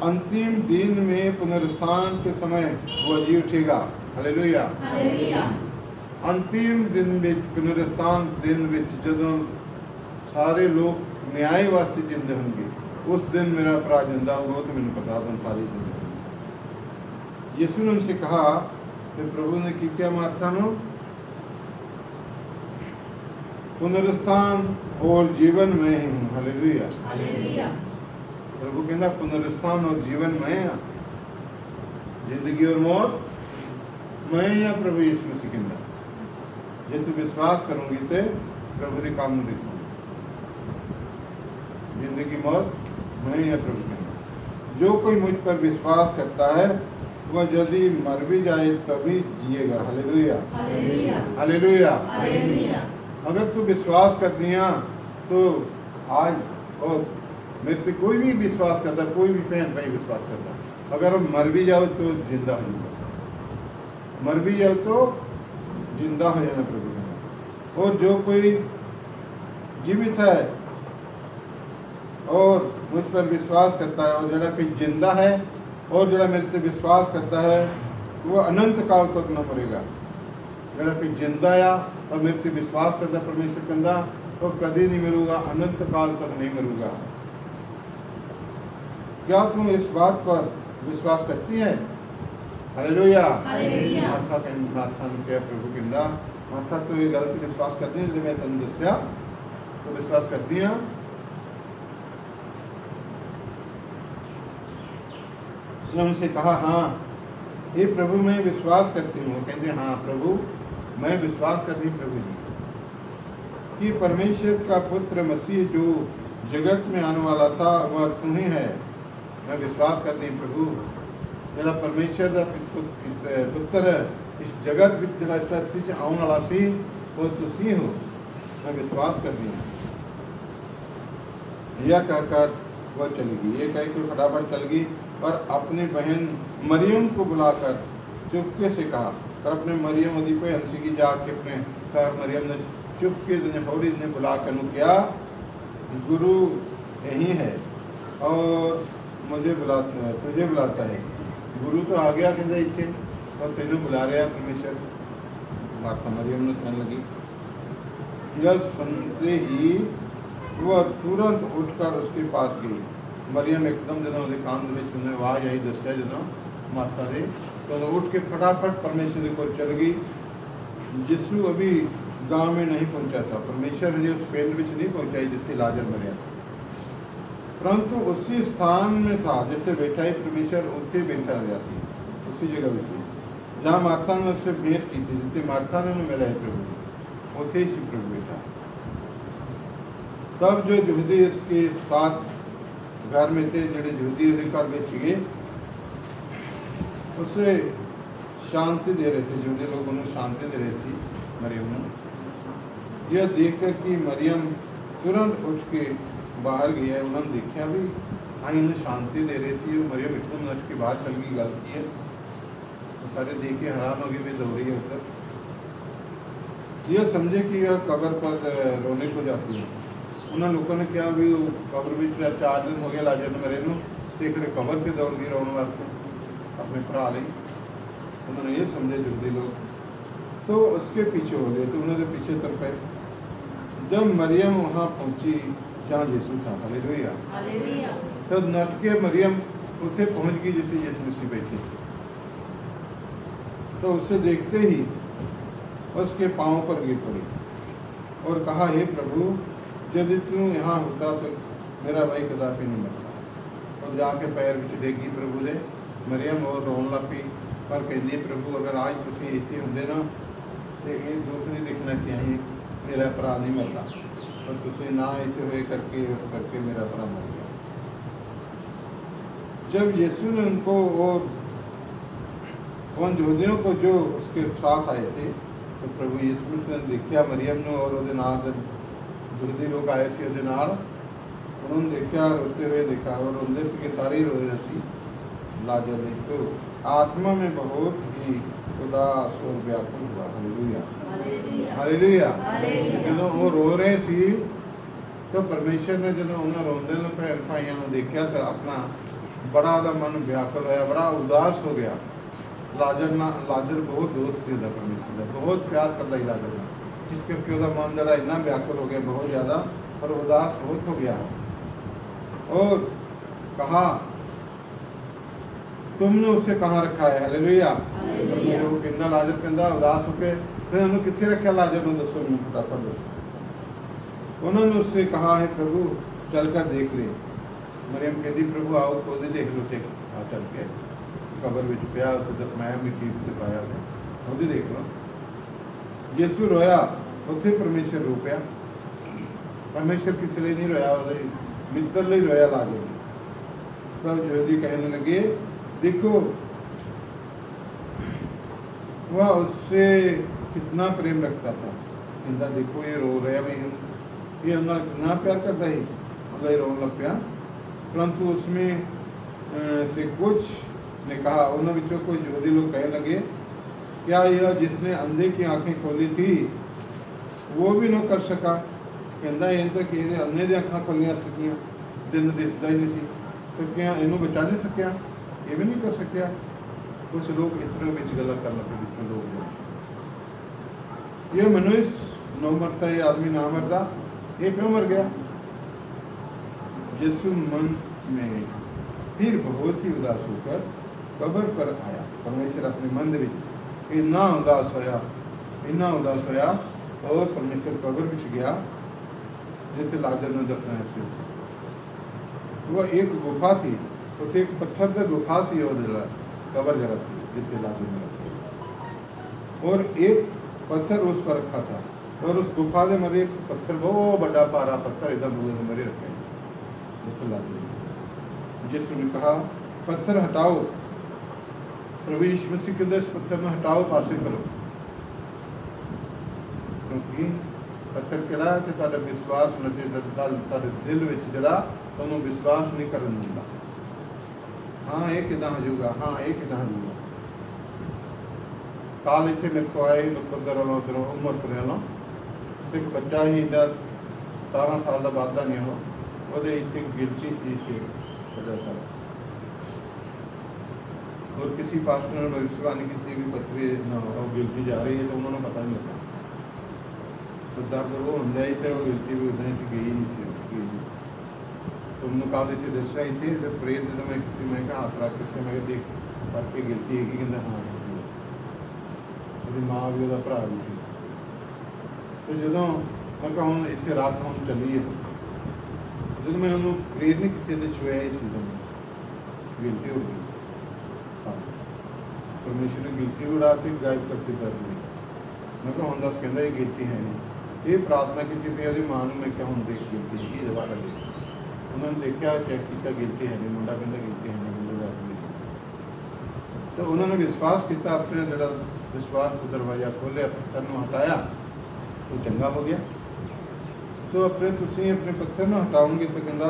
अंतिम दिन में पुनरुत्थान के समय वो जी उठेगा। हालेलुया। अंतिम दिन में पुनरुत्थान दिन में जदों सारे लोग न्याय वास्ते जिंदे होंगे, उस दिन मेरा भरा जिंदा होगा, तो मैंने पता तुम सारे जिंदे होंगे। यीशु ने उनसे कहा कि प्रभु ने की क्या मार्था नो, पुनरुत्थान और जीवन में ही हूँ। हालेलुया। प्रभु कहना पुनरुत्थान और जीवन मैं हाँ, जिंदगी और मौत मैं या प्रभु यीशु मसीह कहना, जे तू विश्वास करूंगी तो प्रभु के काम देखूंगी, जिंदगी मौत मैं या प्रभु कहना। जो कोई मुझ पर विश्वास करता है वह यदि मर भी जाए तभी जिएगा। हालेलुया। हालेलुया। अगर तू विश्वास कर दिया तो आज, और मेरे पे कोई भी विश्वास करता, कोई भी बहन भाई विश्वास करता, अगर मर भी जाओ तो जिंदा हो जाओ, मर भी जाओ तो जिंदा हो जाना प्रभु कहना। और जो कोई जीवित है और मुझ पर विश्वास करता है, और जरा कोई जिंदा है और जरा मेरे पे विश्वास करता है, वो अनंत काल तक न मरेगा। जरा कोई जिंदा या और मेरे पे विश्वास करता परमेश्वर कहता, तो कभी नहीं मिलूंगा, अनंत काल तक नहीं मिलूंगा। क्या तुम इस बात पर विश्वास करती है? हालेलुया। माथा ने क्या प्रभु कहता, माथा तो ये गलत विश्वास करती है, मैं तुम दस्या तो विश्वास करती हैं। उसने उनसे कहा, हाँ हे प्रभु मैं विश्वास करती हूँ। कहते हाँ प्रभु मैं विश्वास करती हूँ प्रभु जी कि परमेश्वर का पुत्र मसीह जो जगत में आने वाला था वह तुम ही है। मैं विश्वास करती हूँ प्रभु, जरा परमेश्वर का पुत्र इस जगत में जरा धरती आने वाला सी वो तुसी हो, मैं विश्वास करती हूँ। यह कहकर वह चली गई। ये कह के फटाफट चल गई और अपनी बहन मरियम को बुलाकर चुपके से कहा, और अपने मरियम अदी पे हंसी की जाके अपने घर मरियम ने चुपके ने बुला कर क्या, गुरु यही है और मुझे बुलाता है, तुझे बुलाता है। गुरु तो आ गया कहते इतने, और तेरे बुला रहा परमेश्वर। माता मरियम ने कहने लगी। यह सुनते ही वह तुरंत उठकर उसके पास गई। मरियम एकदम जनो कान में सुनने आवाज आई, दस्या जनो माता रे, तो उठ के फटाफट परमेश्वर को चल गई। यीशु अभी गांव में नहीं पहुंचा था, परमेश्वर ने उस पेड़ में नहीं पहुंचाई जिथे लाजर मरिया था, परंतु उसी स्थान में था जिथे बैठा ही परमेश्वर, उत्थे बैठा रहा थी, उसी जगह में थी जहाँ मार्था ने उससे भेंट की थी, जिथे मार्था ने मिला है प्रभु, उत्थे ही प्रभु बैठा। तब जो यहूदी इसके साथ घर में थे, जो यहूदी अधिकार में सीगे, उसे शांति दे रहे थे, यहूदी लोग उन्हें शांति दे रहे थे मरियम ने। यह देखकर कि मरियम तुरंत उठ के बाहर गया, उन्होंने देखा भी हाँ इन्हें शांति दे रही थी, और मरियम एकदम उठ के बाहर चल गई, गलती है। तो सारे देख के हैरान हो गए, वे दौड़ी है उधर। यह समझे कि यह कब्र पर रोने को जाती है। उन्होंने लोगों ने क्या भी कब्र में 4 दिन हो गया लाजर ने मरे नु, देख रहे कब्र से दौड़ गई रोने वास्ते अपने भरा ली। उन्होंने ये समझे यहूदी लोग, तो उसके पीछे हो गए, तो उन्होंने पीछे तर पे। जब मरियम वहाँ पहुंची जहाँ यीशु था, हालेलुया, तो नट के मरियम उसे पहुंच गई जितने यीशु मसीह बैठे थे। तो उसे देखते ही उसके पाँव पर गिर पड़ी और कहा, हे प्रभु यदि तू यहाँ होता तो मेरा भाई कदापि नहीं मरता। और जाके पैर में डेगी प्रभु ने मरियम और रोन लपी पर कहती, प्रभु अगर आज तुम इतने होंगे ना तो ये दुख नहीं दिखना चाहिए, मेरा भरा नहीं मरता, पर तुम ना इतने हुए करके मेरा भरा मर गया। जब यीशु ने उनको और उन यहूदियों को जो उसके साथ आए थे, तो प्रभु यीशु ने देखा मरियम ने और यहूदी लोग आए थे उन्होंने देखा, रोते हुए देखा, और उनके के सारे रो रहे सी लाजर ने, तो आत्मा में बहुत ही उदास और व्याकुल हुआ। Hallelujah, hallelujah. जो वो रो रहे सी, तो परमेश्वर ने जो उन्हें रोंदे भैन भाइयों ने देखा तो अपना बड़ा ਉਹਦਾ मन व्याकुल होया, बड़ा उदास हो गया। लाजर बहुत दोस्त ਸੀ ਉਹਦਾ परमेश्वर ਦਾ, बहुत प्यार करता ही लाजर ਨਾਲ, इस करके ਉਹਦਾ मन जरा इन्ना व्याकुल हो गया बहुत ज़्यादा, और उदास बहुत हो गया। और कहा तुमने उसे कहाँ रखा है? हालेलुया। वो कहना लाजर कहता उदास होकर, फिर उन्होंने कितने रखा लाजर ने? दसो मैं फटाफट दसो। उन्होंने उससे कहा है प्रभु चल कर देख ले। मरियम कहती प्रभु आओ खुद ही देख लो, चेक आ चल के कबर में पिया तो दफनाया मिट्टी से पाया खुद ही देख लो। यीशु रोया, उत्थे परमेश्वर रो पिया। परमेश्वर किसी लिए नहीं रोया, मित्र लिए रोया लाजर। तब यहूदी कहने लगे देखो वह उससे कितना प्रेम रखता था। कहता देखो ये रो रहा भी, ये अंदर कितना प्यार करता है, मतलब ये रोने लग पिया। परंतु उसमें से कुछ ने कहा, उन विचों कोई यहूदी लोग कहने लगे क्या यह जिसने अंधे की आंखें खोली थी वो भी न कर सका? कहता ये तो कि अंधे दी अखां खोलियां सकियां, दिन दिसदा ही नहीं सी, तो क्या इनू बचा नहीं सकिया? ये भी नहीं कर सकिया? कुछ लोग इस तरह बीच गला कर लगे, बीच लोग ये मनुष्य नो मरता, ये आदमी ना मरता, ये क्यों मर गया? यीशु मन में फिर बहुत ही उदास होकर कब्र पर आया। परमेश्वर अपने मन में इन्ना उदास होया, इन्ना उदास होया, और परमेश्वर कब्र में गया जिसे लाजर ने दफनाया से। वह एक गुफा थी, तो एक पत्थर की गुफा सी हो जरा कब्र जरा सी जिसे लाजर ने रखा, और एक पत्थर उस पर रखा था, और उस गुफा में मरे एक पत्थर बहुत बड़ा पारा पत्थर एकदम मरे रखे जिसने कहा पत्थर हटाओ, प्रभु यीशु मसीह के इस पत्थर में हटाओ, पासे करो, क्योंकि पत्थर केड़ा है कि विश्वास दिल में जरा तुम विश्वास नहीं कर दिंदा। हाँ ये किदा हजूगा, हाँ ये किदा हजूगा। काल इतने मेरे को आए उधर उम्र कर लो, एक बच्चा ही 17 साल का वादा नहीं हो, वो इतने गिल्टी सी थी वजह सारा, और किसी पास्टर ने भविष्यवाणी की थी भी पत्थरी गिल्टी जा रही है, तो उन्होंने पता नहीं लगा, तो दर्द वो हो जाए थे, वो गिल्टी भी उधर से गई नहीं सी। तो उन्होंने कहा देते दस रही थी, तो प्रेर जो मैं कहा हाथ रख के मैं देख पढ़ के गिल्टी है कि कहते हाँ मेरी माँ भी वह भरा भी सी। तो जो मैं कहा हम इतने रात हम चलीए, जो मैं उन्होंने प्रेर नहीं किए तो छुआ ही सी गिल्टी हो गई। परमेश्वर ने गिल्टी उड़ाती गायब करती कर दी। मैं कहा हम दस कहता ये गिल्टी है नहीं, ये प्रार्थना की थी भी मां मैं क्या हम देख गिल्टी ही दोबारा देख, उन्होंने देखा चेक किया गिल्टी है नहीं, मुंडा कहता गिल्टी है नहीं, तो उन्होंने विश्वास किया, अपने जरा विश्वास को दरवाजा खोलिया, पत्थर को हटाया तो चंगा हो गया। तो अपने तुम अपने पत्थर को हटाओगे तो कहता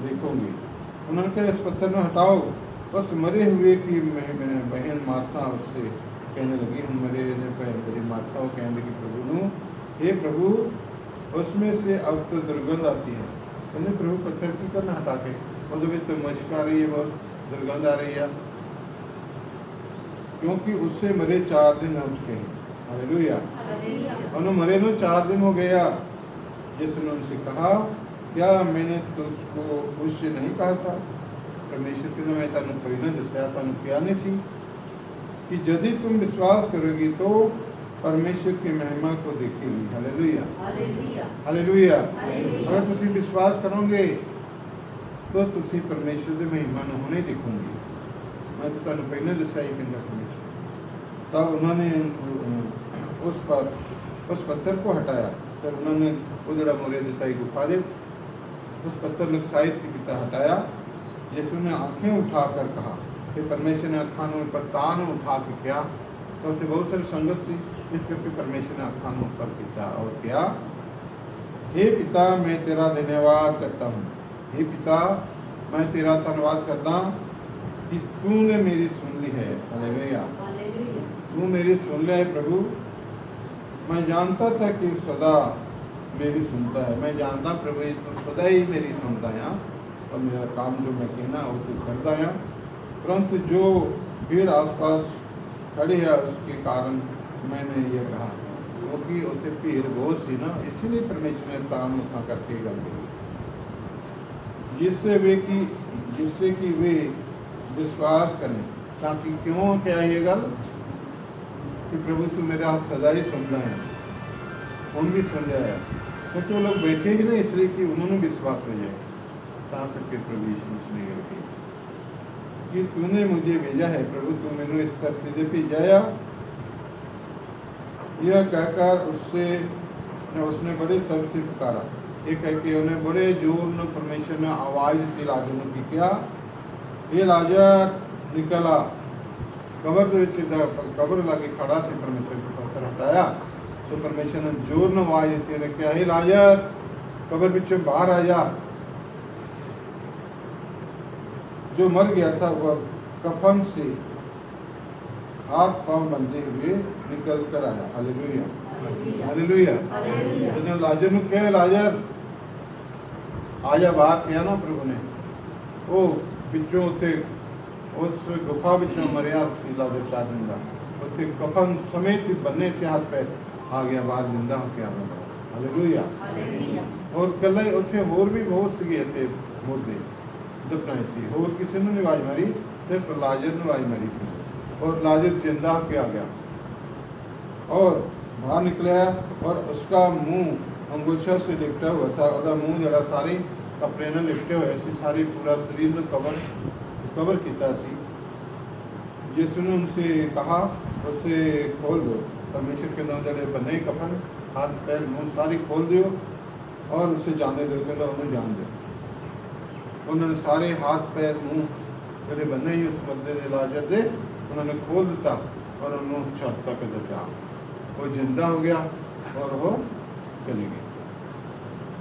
देखोगे। उन्होंने कहा इस पत्थर को हटाओ। बस मरे हुए की बहन मार्था उससे कहने लगी, हम मरे बहन मार्था वो कहने लगी प्रभु नू, हे प्रभु उसमें से अब तो दुर्गंध आती है। कहते प्रभु पत्थर की करना हटा के, वो तो मशक आ रही है, बहुत दुर्गंध आ रही है, क्योंकि उससे मरे 4 दिन हो चुके हैं। हालेलुया। उन्होंने मरे नो 4 दिन हो गया। जिसने उनसे कहा क्या मैंने तुझको उससे नहीं कहा था? परमेश्वर के मैं तेन पहले दसिया तुम क्या नहीं सी कि यदि तुम विश्वास करोगी तो परमेश्वर की महिमा को देखेगी। Hallelujah hallelujah. अगर तुम विश्वास करोगे तो तुम परमेश्वर की महिमा न होने देखोगे। मैं तो तुम पहले दसिया ही कहता परमेश्वर। तब उन्होंने उस पत्थर को हटाया, फिर उन्होंने वो जरा मोरे देता ही गुफा दे उस पत्थर ने साइड किया हटाया। यीशु ने आंखें उठाकर कहा कि परमेश्वर ने अखां पर तान उठा के क्या, तो बहुत सारी संगत सी, इस करके परमेश्वर ने अखां ऊपर किया और क्या, हे पिता मैं तेरा धन्यवाद करता हूँ, हे पिता मैं तेरा धन्यवाद करता कि तूने मेरी सुन ली है। हालेलुया। तू मेरी सुन लिया है प्रभु। मैं जानता था कि सदा मेरी सुनता है, मैं जानता प्रभु तू सदा ही मेरी सुनता है। और मेरा काम जो मैं कहना वो तो करता है, परंतु जो भीड़ आसपास खड़ी है उसके कारण मैंने ये कहा, क्योंकि उत्ते भीड़ बहुत सी ना, इसीलिए परमेश्वर ने ताम उठा करके गल कही, जिससे कि वे विश्वास करें। ताकि क्यों क्या ये गल कि प्रभु तू मेरा हाथ सदा ही सुनता है, उन भी सुन जाए, तो जो लोग बैठे ही ना इसलिए कि उन्होंने विश्वास हो जाए। ताकि करके प्रभु यीशु ने कही कि तूने मुझे भेजा है प्रभु, तू मैंने इस धरती से भेजाया। यह कहकर उसने बड़े शब्द से पुकारा, ये कह के उन्हें बड़े जोर में परमेश्वर ने आवाज दी लाजर की, क्या ये लाजर निकला। कबर लाके खड़ा से परमेश्वर के पत्थर हटाया, तो परमेश्वर ने जोर में आवाज दी ने क्या, हे लाजर कबर पीछे बाहर आ जा। जो मर गया था वह कफन से हाथ पांव बंधे हुए निकल कर आया। Hallelujah hallelujah. तो लाजर ने क्या, लाजर आजा बाहर किया ना प्रभु ने, वो बिचों उते उस गुफा बिचों मरिया लाजर 4 दिन का उते कफन समेत बनने से हाथ पैर आ गया बाहर, जिंदा हो गया। हालेलुया। और कल उथे होर भी बहुत सगे थे मुर्दे दफनाए सी, होर किसी ने आवाज मारी, सिर्फ लाजर ने आवाज मारी और लाजर जिंदा होके आ गया और बाहर निकला, और उसका मुंह अंगूठा से लिपटा हुआ था, और मुंह जरा सारे कपड़े ने लिपटे हुए सी, सारी पूरा शरीर में कवर किया सी। यीशु ने उनसे कहा उसे खोल दो, परमेश्वर के नाम जड़े बने कफन हाथ पैर मुंह सारी खोल दो और उसे जाने दो, कहता उन्हें जान दो। उन्होंने सारे हाथ पैर मुंह जड़े बने ही उस बंदे दे लाजर दे उन्होंने खोल दिता और उन्होंने छड़ता के जा, वो जिंदा हो गया और वो चली गई।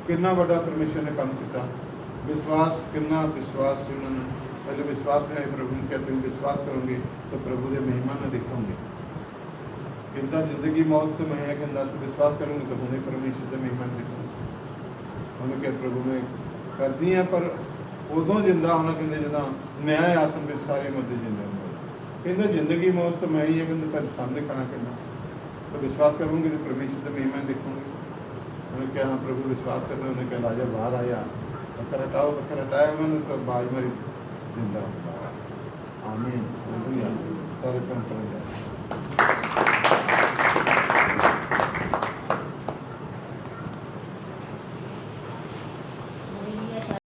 कितना बड़ा परमेश्वर ने काम किया, विश्वास कितना विश्वास से उन्होंने पहले विश्वास में आए प्रभु ने क्या, तुम विश्वास करोगे तो प्रभु के महिमा न दिखाओगे। कितना जिंदगी मौत तो मैं है कहता, तो विश्वास करूँगी तो उन्हें परमेश्वर के महिमा दिखाऊंगी। उन्हें क्या प्रभु ने कर दी है, पर उदों जिंदा होना कहते जदा न्याय आसन के सारे मध्य जिंदा कहते जिंदगी मौत तो मैं ही है कहते तेरे सामने खड़ा करना, तो विश्वास करूँगी तो परमेश्वर के महिमा देखूंगी। उन्हें क्या हाँ प्रभु विश्वास करना, उन्हें क्या लाजर बाहर आया, पत्थर हटाया उन्होंने, तो बाज मारी जिंदा हो। आमीन। सारे